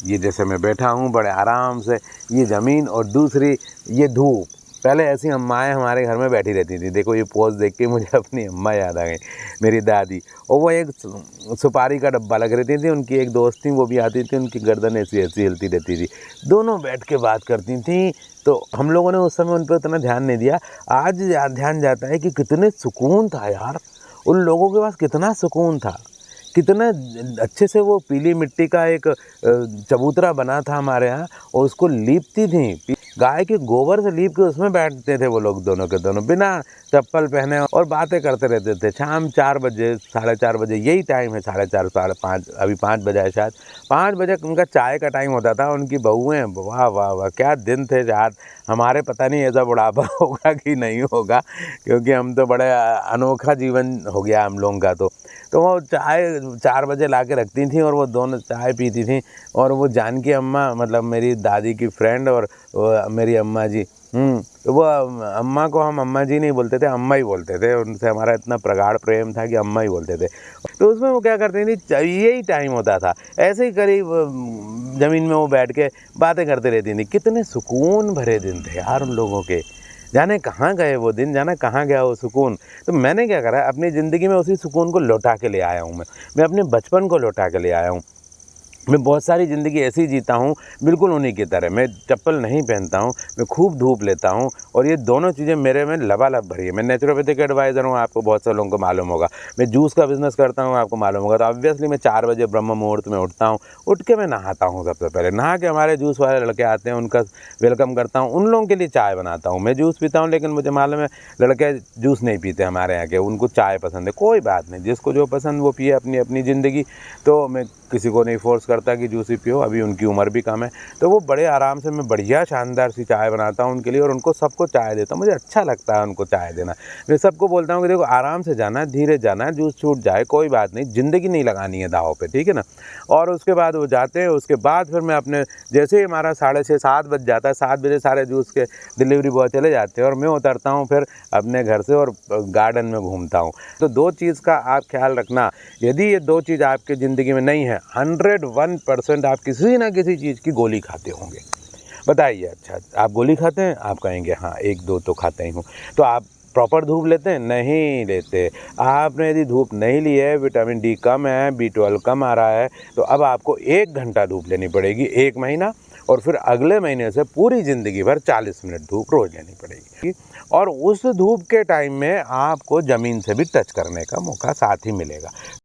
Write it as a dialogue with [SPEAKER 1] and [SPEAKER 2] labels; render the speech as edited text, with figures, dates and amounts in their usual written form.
[SPEAKER 1] ये जैसे मैं बैठा हूँ बड़े आराम से, ये ज़मीन और दूसरी ये धूप। पहले ऐसी अम्माएँ हमारे घर में बैठी रहती थी। देखो ये पोज़ देख के मुझे अपनी अम्मा याद आ गई, मेरी दादी। और वो एक सुपारी का डब्बा लग रही थी, उनकी एक दोस्त थी, वो भी आती थी, उनकी गर्दन ऐसी-ऐसी हिलती रहती थी। दोनों बैठ के बात करती थीं, तो हम लोगों ने उस समय उन पे उतना ध्यान नहीं दिया। आज ध्यान जाता है कि कितने सुकून था यार, उन लोगों के पास कितना सुकून था। कितना अच्छे से वो पीली मिट्टी का एक चबूतरा बना था हमारे यहाँ और उसको लीपती थीं। गाय के गोबर से लीप के उसमें बैठते थे वो लोग दोनों के दोनों, बिना चप्पल पहने और बातें करते रहते थे। शाम 4 बजे, साढ़े 4 बजे यही टाइम है, साढ़े 4, साढ़े 5, अभी 5 बजा है शायद। 5 बजे उनका चाय का टाइम होता था। उनकी बहुएँ, वाह, वाह, वाह! क्या दिन थे यार। हमारे पता नहीं ऐसा बुढ़ापा होगा कि नहीं होगा, क्योंकि हम तो बड़े अनोखा जीवन हो गया हम लोगों का तो। तो वो चाय 4 बजे ला के रखती थीं और वो दोनों चाय पीती थीं। और वो जानकी अम्मा, मतलब मेरी दादी की फ्रेंड, और मेरी अम्मा जी, तो वो अम्मा को हम अम्मा जी नहीं बोलते थे, अम्मा ही बोलते थे। उनसे हमारा इतना प्रगाढ़ प्रेम था कि अम्मा ही बोलते थे। तो उसमें वो क्या करती थी, यही टाइम होता था। ऐसे ही करीब ज़मीन में वो बैठ के बातें करते रहती थीं। कितने सुकून भरे दिन थे यार उन लोगों के। जाने कहाँ गए वो दिन, जाने कहाँ गया वो सुकून। तो मैंने क्या करा, अपनी ज़िंदगी में उसी सुकून को लौटा के ले आया हूँ मैं। मैं अपने बचपन को लौटा के ले आया हूँ। मैं बहुत सारी ज़िंदगी ऐसी जीता हूँ, बिल्कुल उन्हीं की तरह। मैं चप्पल नहीं पहनता हूँ, मैं खूब धूप लेता हूँ, और ये दोनों चीज़ें मेरे में लबालब भरी है। मैं नेचुरोपैथिक एडवाइज़र हूँ, आपको बहुत से लोगों को मालूम होगा। मैं जूस का बिज़नेस करता हूँ, आपको मालूम होगा। तो ऑब्वियसली मैं 4 बजे ब्रह्म मुहूर्त में उठता हूँ। उठ के मैं नहाता हूँ सबसे पहले। नहा के हमारे जूस वाले लड़के आते हैं, उनका वेलकम करता हूँ। उन लोगों के लिए चाय बनाता हूँ। मैं जूस पीता हूँ, लेकिन मुझे मालूम है लड़के जूस नहीं पीते हमारे यहाँ के, उनको चाय पसंद है। कोई बात नहीं, जिसको जो पसंद वो पिए अपनी ज़िंदगी। तो मैं किसी को नहीं फ़ोर्स करता कि जूस ही पियो, अभी उनकी उम्र भी कम है। तो वो बड़े आराम से, मैं बढ़िया शानदार सी चाय बनाता हूँ उनके लिए, और उनको सबको चाय देता हूँ। मुझे अच्छा लगता है उनको चाय देना। मैं सबको बोलता हूँ कि देखो आराम से जाना है, धीरे जाना है, जूस छूट जाए कोई बात नहीं, ज़िंदगी नहीं लगानी है दाँव पे, ठीक है ना। और उसके बाद वो जाते हैं, उसके बाद फिर मैं अपने, जैसे ही हमारा 6:30 7 बज जाता है, 7 बजे सारे जूस के डिलीवरी बॉय चले जाते हैं, और मैं उतरता हूँ फिर अपने घर से और गार्डन में घूमता हूँ। तो 2 चीज़ का आप ख्याल रखना, यदि ये 2 चीज़ आपकी ज़िंदगी में नहीं है, 101% आप किसी न किसी चीज़ की गोली खाते होंगे। बताइए, अच्छा आप गोली खाते हैं? आप कहेंगे हाँ, 1-2 तो खाता ही हूँ। तो आप प्रॉपर धूप लेते हैं? नहीं लेते। आपने यदि धूप नहीं ली है, विटामिन डी कम है, B12 कम आ रहा है, तो अब आपको 1 घंटा धूप लेनी पड़ेगी, 1 महीना, और फिर अगले महीने से पूरी ज़िंदगी भर 40 मिनट धूप रोज़ लेनी पड़ेगी। और उस धूप के टाइम में आपको ज़मीन से भी टच करने का मौका साथ ही मिलेगा।